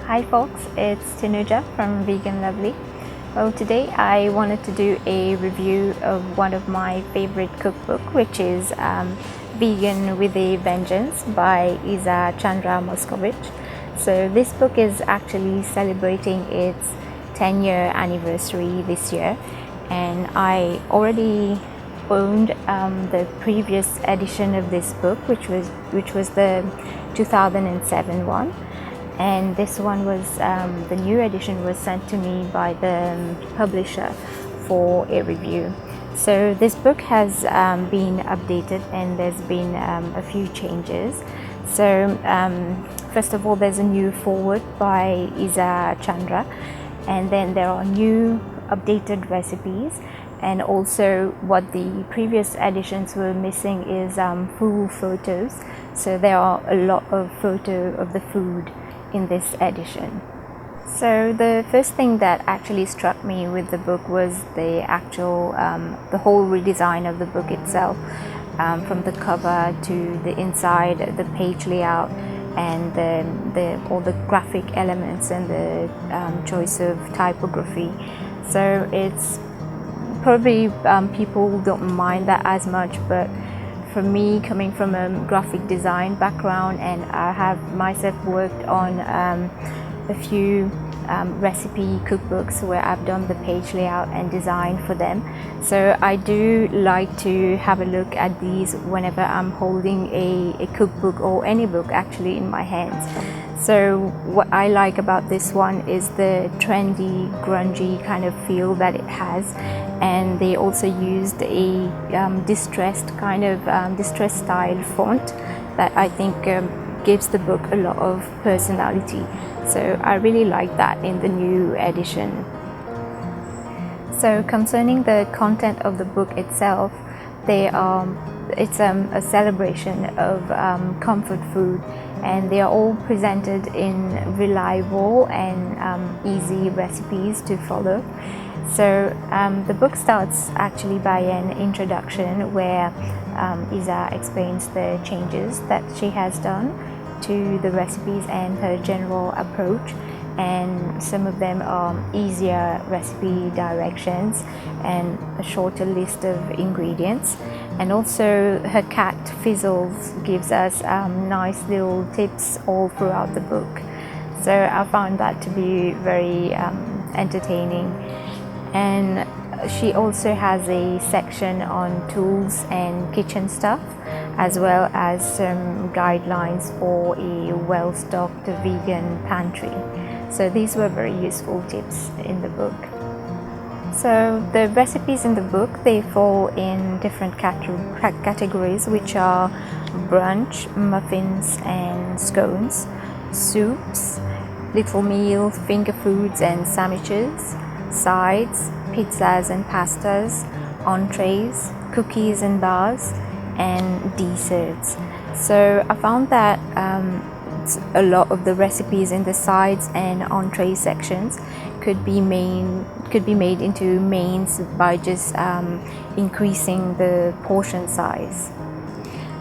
Hi folks, it's Tanuja from Veganlovlie. Well, today I wanted to do a review of one of my favorite cookbook, which is Vegan with a Vengeance by Chandra Moskowitz. So this book is actually celebrating its 10-year anniversary this year, and I already owned the previous edition of this book, which was the 2007 one. And this one was the new edition was sent to me by the publisher for a review. So this book has been updated, and there's been a few changes. So first of all, there's a new foreword by Chandra, and then there are new updated recipes, and also what the previous editions were missing is full photos. So there are a lot of photos of the food in this edition. So the first thing that actually struck me with the book was the actual the whole redesign of the book itself, from the cover to the inside, the page layout, and all the graphic elements, and the choice of typography. So it's probably people don't mind that as much, but for me, coming from a graphic design background, and I have myself worked on a few recipe cookbooks where I've done the page layout and design for them. So I do like to have a look at these whenever I'm holding a cookbook, or any book actually, in my hands. So what I like about this one is the trendy, grungy kind of feel that it has, and they also used a distressed style font that I think gives the book a lot of personality. So I really like that in the new edition. So concerning the content of the book itself, it's a celebration of comfort food, and they are all presented in reliable and easy recipes to follow. So the book starts actually by an introduction where Isa explains the changes that she has done to the recipes and her general approach, and some of them are easier recipe directions and a shorter list of ingredients. And also her cat Fizzles gives us nice little tips all throughout the book. So I found that to be very entertaining. And she also has a section on tools and kitchen stuff, as well as some guidelines for a well-stocked vegan pantry. So these were very useful tips in the book. So the recipes in the book, they fall in different categories, which are brunch, muffins and scones, soups, little meals, finger foods and sandwiches, sides, pizzas and pastas, entrees, cookies and bars, and desserts. So I found that a lot of the recipes in the sides and entree sections could be made into mains by just increasing the portion size.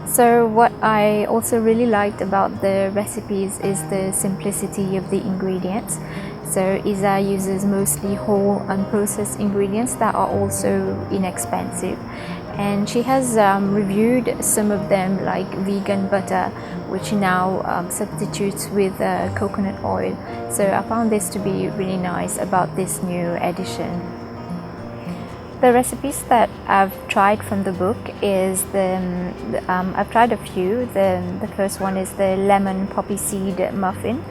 So what I also really liked about the recipes is the simplicity of the ingredients. So Isa uses mostly whole, unprocessed ingredients that are also inexpensive. And she has reviewed some of them, like vegan butter, which now substitutes with coconut oil. So I found this to be really nice about this new edition. The recipes that I've tried from the book is I've tried a few. The first one is the lemon poppy seed muffin,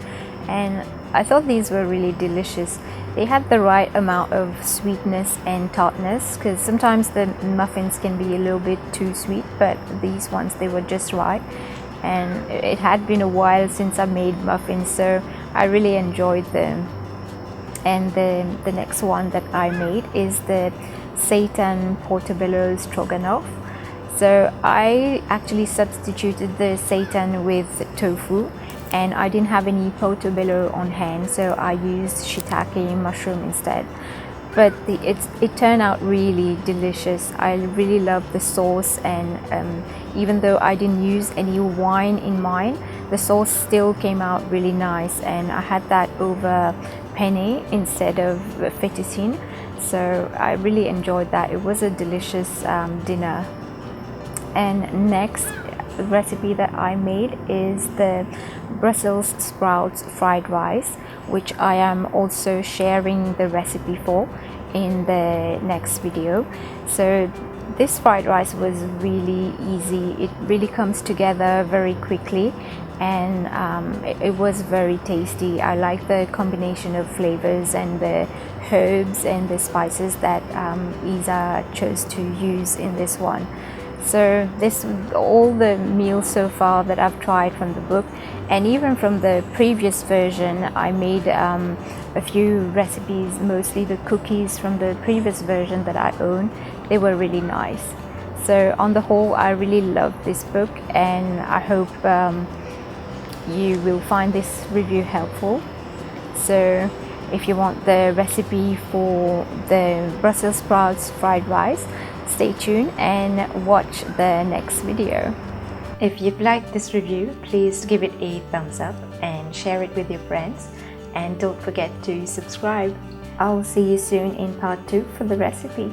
and I thought these were really delicious. They had the right amount of sweetness and tartness, because sometimes the muffins can be a little bit too sweet, but these ones, they were just right. And it had been a while since I made muffins, so I really enjoyed them. And the next one that I made is the seitan portobello stroganoff. So I actually substituted the seitan with tofu, and I didn't have any portobello on hand, so I used shiitake mushroom instead. but it turned out really delicious. I really love the sauce, and even though I didn't use any wine in mine, the sauce still came out really nice, and I had that over penne instead of fettuccine, so I really enjoyed that. It was a delicious dinner. And next recipe that I made is the Brussels sprouts fried rice, which I am also sharing the recipe for in the next video. So this fried rice was really easy. It really comes together very quickly, and it was very tasty. I like the combination of flavors and the herbs and the spices that Isa chose to use in this one. So this, all the meals so far that I've tried from the book, and even from the previous version, I made a few recipes, mostly the cookies from the previous version that I own. They were really nice. So on the whole, I really loved this book, and I hope you will find this review helpful. So if you want the recipe for the Brussels sprouts fried rice, stay tuned and watch the next video. If you've liked this review, please give it a thumbs up and share it with your friends, and don't forget to subscribe. I'll see you soon in part 2 for the recipe.